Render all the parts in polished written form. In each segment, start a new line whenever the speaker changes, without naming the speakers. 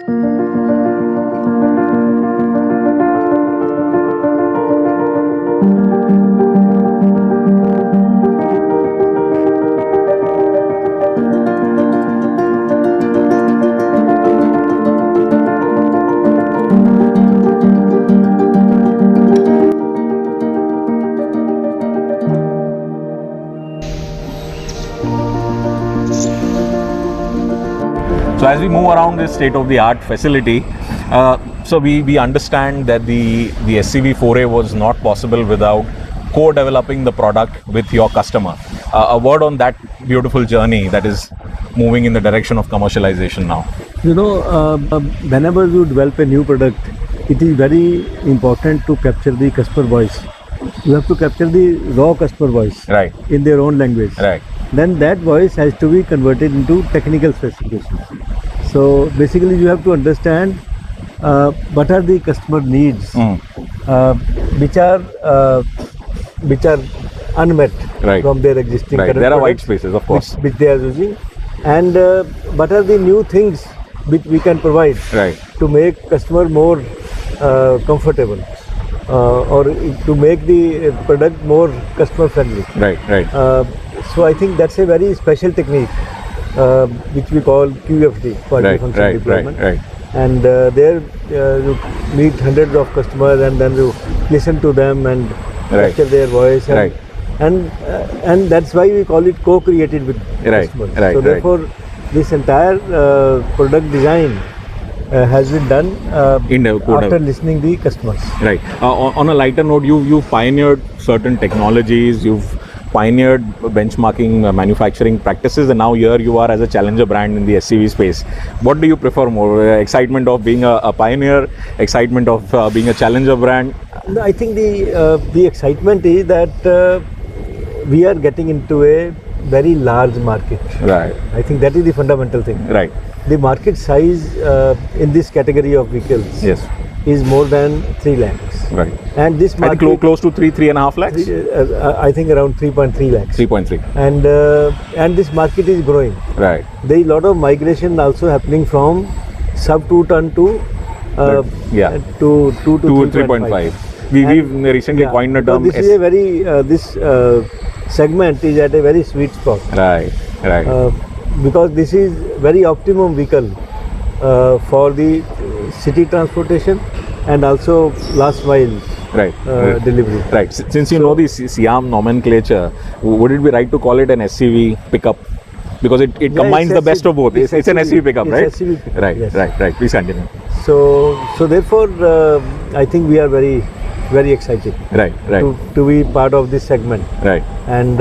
So as we move around this state-of-the-art facility, so we understand that the SCV foray was not possible without co-developing the product with your customer. A word on that beautiful journey that is moving in the direction of commercialization now.
Whenever you develop a new product, it is very important to capture the customer voice. You have to capture the raw customer voice,
Right.
in their own language.
Right.
Then that voice has to be converted into technical specifications. So basically you have to understand what are the customer needs, which are unmet
Right.
from their existing
Right.
current
There are white
products,
spaces, of course.
which they are using, and what are the new things which we can provide
Right.
to make customer more comfortable, or to make the product more customer friendly.
Right. Right.
So I think that's a very special technique which we call QFD, quality
Right.
function
Right.
deployment.
Right.
And there you meet hundreds of customers, and then you listen to them and
Right.
capture their voice. And,
Right.
and that's why we call it co-created with
Right.
customers.
Right.
So
Right.
therefore, this entire product design has been done after listening the customers.
Right. On a lighter note, you've pioneered certain technologies. You've pioneered benchmarking manufacturing practices, and now here you are as a challenger brand in the SCV space. What do you prefer more? Excitement of being a pioneer, excitement of being a challenger brand?
No, I think the excitement is that we are getting into a very large market.
Right.
I think that is the fundamental thing.
Right.
The market size in this category of vehicles
Yes.
is more than 3 lakhs.
Right.
And this
I
market,
think close to 3.5 lakhs.
I think around 3.3 lakhs.
3.3.
And this market is growing.
Right.
There is a lot of migration also happening from sub 2 ton to
Yeah.
to 2 to
3.5. We've recently coined the term.
This is a very this segment is at a very sweet spot.
Right. Right.
Because this is very optimum vehicle for the city transportation and also last mile
Right.
delivery.
Right. Since you know the Siam nomenclature, would it be right to call it an SCV pickup? Because it combines the best of both. It's an SCV pickup, right?
SCV pickup,
Right.
yes.
Right. Please continue.
So therefore, I think we are very, very excited
Right. Right.
to be part of this segment.
Right.
And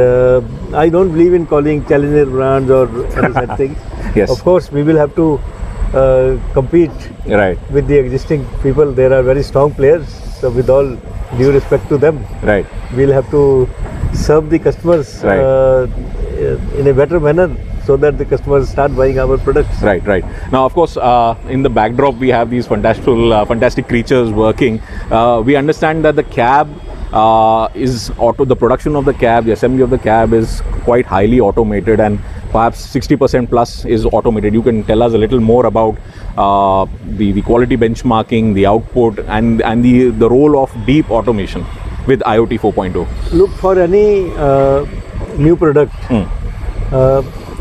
I don't believe in calling challenger brands or any such things.
Yes.
Of course, we will have to compete
Right.
with the existing people. There are very strong players. So with all due respect to them,
Right.
we'll have to serve the customers
Right.
in a better manner, so that the customers start buying our products.
Right, right. Now, of course, in the backdrop, we have these fantastic creatures working. We understand that the cab is the production of the cab, the assembly of the cab is quite highly automated, and perhaps 60% plus is automated. You can tell us a little more about the quality benchmarking, the output, and the role of deep automation with IoT 4.0.
Look, for any new product,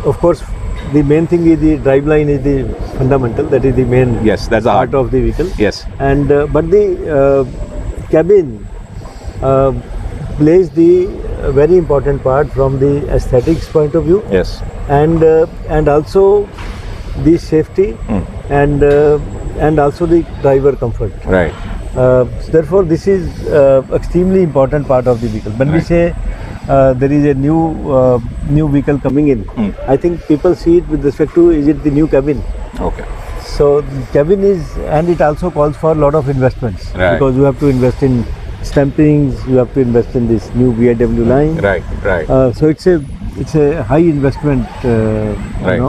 of course, the main thing is the driveline is the fundamental. That is the main
Yes, that's the
part
heart
of the vehicle.
Yes.
And but the cabin plays the very important part from the aesthetics point of view.
Yes.
And also the safety and also the driver comfort.
Right.
Therefore, this is extremely important part of the vehicle. When we say there is a new vehicle coming in, I think people see it with respect to, is it the new cabin?
Okay.
So the cabin is, and it also calls for a lot of investments,
Right.
because you have to invest in stampings, you have to invest in this new VIW line.
Right. Right.
So it's a high investment,
Right.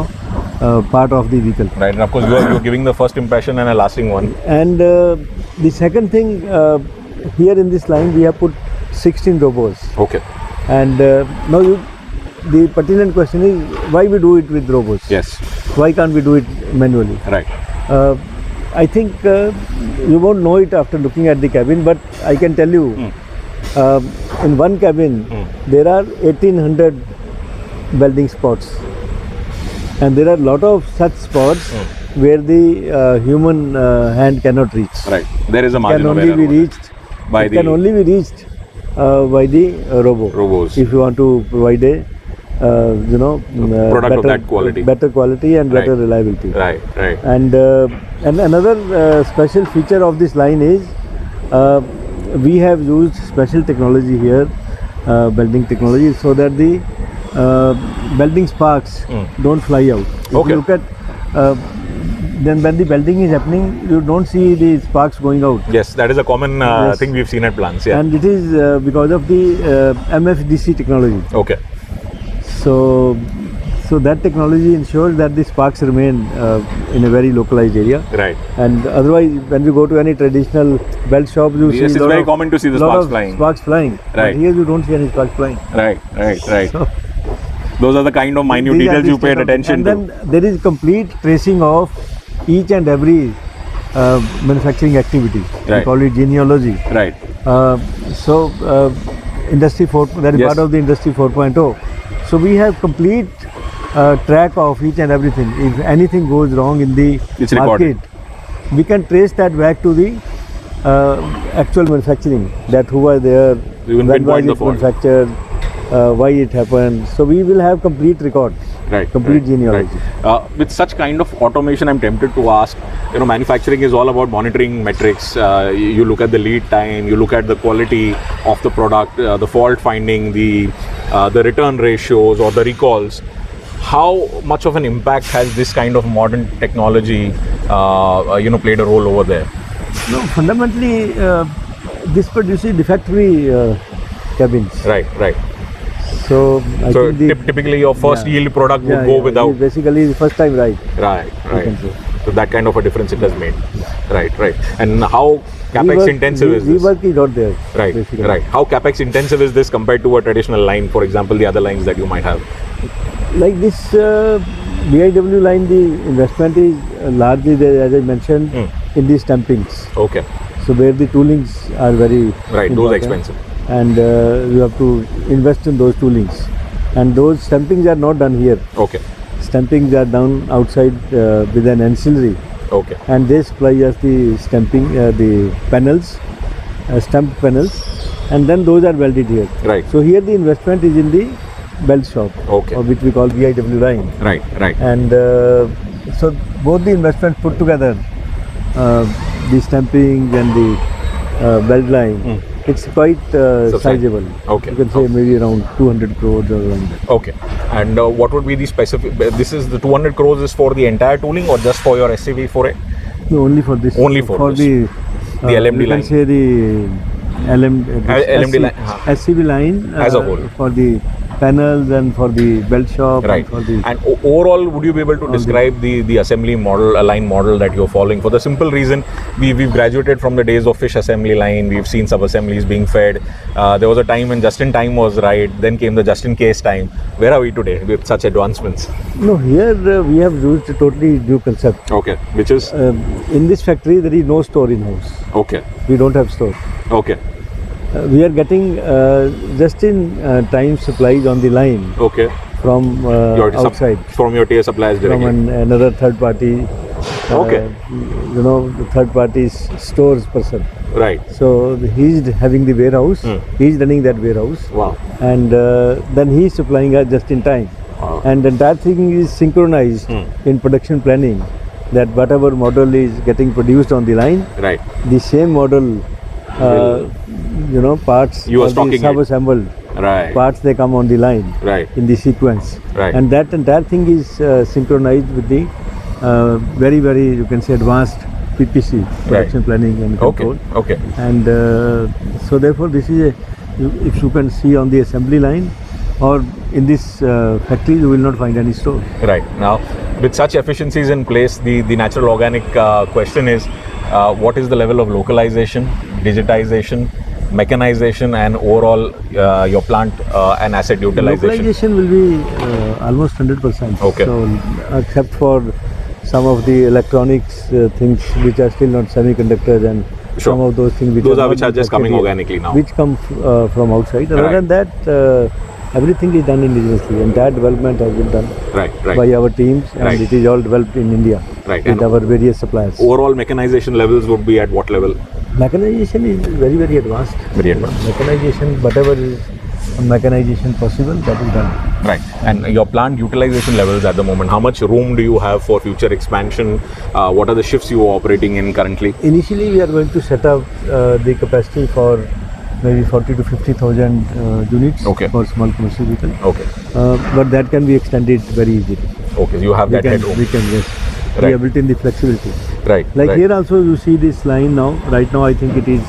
part of the vehicle.
Right. And of course, you're giving the first impression and a lasting one.
And the second thing, here in this line we have put 16 robots.
Okay.
And now the pertinent question is, why we do it with robots?
Yes.
Why can't we do it manually?
Right.
I think you won't know it after looking at the cabin, but I can tell you, in one cabin there are 1800 welding spots, and there are a lot of such spots where the human hand cannot reach.
Right. There is a
It
margin
can
of
only
error
be
over there.
reached.
By
It
the
can only be reached by the
robos.
if you want to provide a
Product of that quality.
better quality and better
Right.
reliability.
Right. Right.
And another special feature of this line is we have used special technology here, welding technology, so that the welding sparks don't fly out. If
Okay.
you look at then when the welding is happening, you don't see the sparks going out.
Yes, that is a common
Yes.
thing we've seen at plants. Yeah.
And it is because of the MFDC technology.
Okay.
So that technology ensures that the sparks remain in a very localized area.
Right.
And otherwise, when you go to any traditional weld shop, you
Yes,
see
it's very common to see the
lot
sparks
of
flying.
Sparks flying.
Right.
But here you don't see any sparks flying.
Right. Right. Right.
So
Those are the kind of minute
these are
details
the
you paid
state of-
attention
and
to.
then there is complete tracing of each and every manufacturing activity. We
Right.
call it genealogy.
Right.
So industry 4, that is
Yes.
part of the industry 4.0. So we have complete track of each and everything. If anything goes wrong in the
It's
market,
recorded.
we can trace that back to the actual manufacturing, that who was there,
You can
when was
pinpoint the
it
fault.
manufactured, why it happened. So we will have complete records.
Right.
Complete
right,
genealogy.
Right. With such kind of automation, I'm tempted to ask, manufacturing is all about monitoring metrics. You look at the lead time, you look at the quality of the product, the fault finding, the return ratios or the recalls. How much of an impact has this kind of modern technology, played a role over there?
No, fundamentally, this produces defect-free cabins.
Right. Right.
So I
So
think the,
typically, your first
yeah.
yield product would
yeah,
go
yeah,
without.
basically the first time right.
Right.
you
Right.
can say.
So that kind of a difference it has made. Right. Right. And how Capex
Rework-
intensive is
re-
this?
Rework is not there.
Right,
basically.
right. How Capex intensive is this compared to a traditional line, for example, the other lines that you might have?
Like this BIW line, the investment is largely there, as I mentioned, in the stampings.
Okay,
So where the toolings are very
right. Those are
important.
expensive.
And you have to invest in those toolings. And those stampings are not done here.
Okay,
Stampings are done outside with an ancillary.
okay,
And they supply us the stamping, the panels, stamped panels, and then those are welded here.
right,
So here the investment is in the weld shop,
Okay.
or which we call VIW line.
right, right.
And so both the investments put together, the stamping and the weld line, it's quite sizable.
Okay.
You can say maybe around 200 crores or around that.
Okay. And what would be the specific? This is the 200 crores is for the entire tooling or just for your SCV for it?
No, only for this.
Only for this.
the
LMD
you
line.
can say the
LMD line,
SCV line
As a whole.
for the panels and for the weld shop.
Right.
And for the
And overall, would you be able to describe the assembly model, a line model that you're following? For the simple reason, we've graduated from the days of fish assembly line. We've seen sub-assemblies being fed. There was a time when just-in-time was right. Then came the just-in-case time. Where are we today with such advancements?
No, here we have used a totally new concept.
Okay. Which is?
In this factory, there is no store in house.
Okay.
We don't have store.
Okay.
We are getting just-in-time supplies on the line
Okay.
from
Your
outside,
from your tier suppliers
from
directly.
another third party.
Okay.
The third party stores person.
Right.
So he's having the warehouse. He's running that warehouse,
Wow.
and then he's supplying us just in time.
Wow.
And the entire thing is synchronized in production planning. That whatever model is getting produced on the line,
Right.
the same model, parts
You are
or the
stocking it.
sub-assembled
Right.
parts, they come on the line
Right.
in the sequence.
Right.
And that entire thing is synchronized with the very, very, you can say, advanced PPC, production planning and
Okay.
control.
Okay.
And so therefore this is if you can see on the assembly line or in this factory, you will not find any store.
Right. Now, with such efficiencies in place, the natural organic question is, what is the level of localization, digitization, mechanization, and overall your plant and asset utilization?
Localization will be almost 100%.
Okay.
So except for some of the electronics things which are still not semiconductors, and some of those things which
which are just coming organically now.
which come from outside. Other than that, everything is done indigenously, and that development has been done by our teams, and it is all developed in India with our various suppliers.
Overall mechanization levels would be at what level?
Mechanization is very, very advanced.
Very advanced.
Mechanization, whatever is mechanization possible, that is done.
Right. And your plant utilization levels at the moment, how much room do you have for future expansion? What are the shifts you are operating in currently?
Initially, we are going to set up the capacity for maybe 40 to 50,000 units for small commercial vehicle.
Okay.
But that can be extended very easily.
Okay, so you have that headroom.
We can, yes. We have built in the flexibility.
Right.
Like here also, you see this line now. Right now, I think it is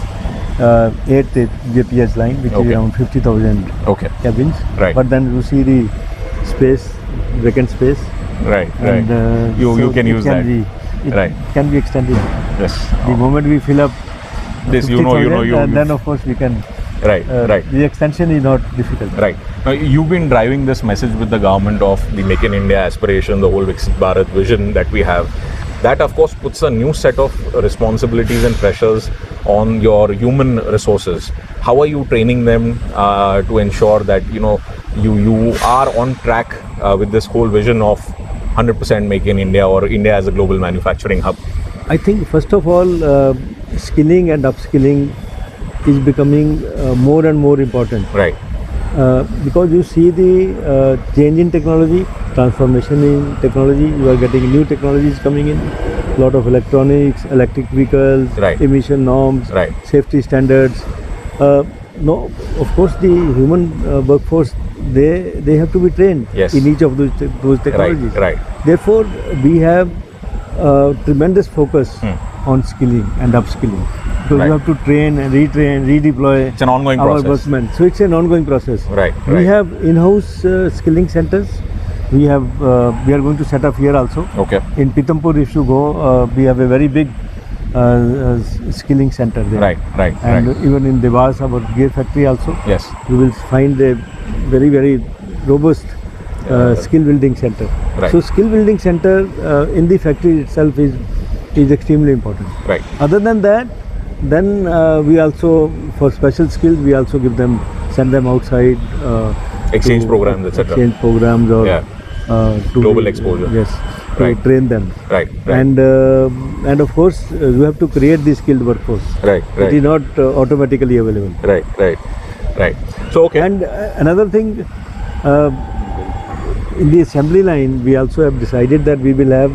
8th JPS line, which is around 50,000 cabins.
Right.
But then you see the space, vacant space.
Right.
And,
you can use that.
It can be extended.
Yes.
The moment we fill up
this,
and then of course we can.
Right.
The extension is not difficult.
Right. Now, you've been driving this message with the government of the Make in India aspiration, the whole VECV Bharat vision that we have. That, of course, puts a new set of responsibilities and pressures on your human resources. How are you training them to ensure that you are on track with this whole vision of 100% Make in India, or India as a global manufacturing hub?
I think first of all, skilling and upskilling is becoming more and more important.
Right.
Because you see the change in technology, transformation in technology. You are getting new technologies coming in, a lot of electronics, electric vehicles, emission norms, safety standards. No, of course, the human workforce, they have to be trained in each of those technologies.
Right.
Therefore, we have tremendous focus on skilling and upskilling. So you have to train and retrain, redeploy.
It's an ongoing
our
process.
workmen. So it's an ongoing process.
Right.
We have in-house skilling centers. We are going to set up here also.
Okay.
In Pithampur, if you go, we have a very big skilling center there.
Right.
And even in Devas, our gear factory also.
Yes.
You will find a very, very robust skill building center.
Right.
So skill building center in the factory itself is extremely important.
Right.
Other than that, then we also, for special skills, we also send them outside.
Exchange programs, etc.
Exchange programs or to
global exposure.
Yes, to train them.
Right.
And of course, we have to create the skilled workforce.
Right.
It is not automatically available.
Right. So
And another thing, in the assembly line, we also have decided that we will have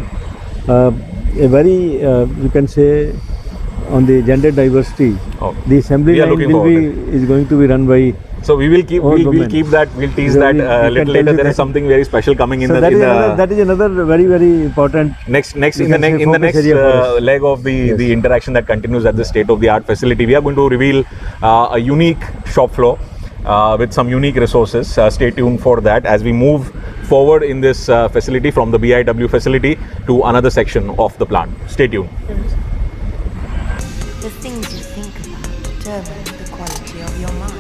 a very, you can say, on the gender diversity. The assembly line is going to be run by.
So we will keep that. We'll tease that a little later. There is something very special coming in
that is another very, very important.
Next in the next leg of the interaction that continues at the state-of-the-art facility, we are going to reveal a unique shop floor with some unique resources. Stay tuned for that as we move forward in this facility from the BIW facility to another section of the plant. Stay tuned.
The things you think about determine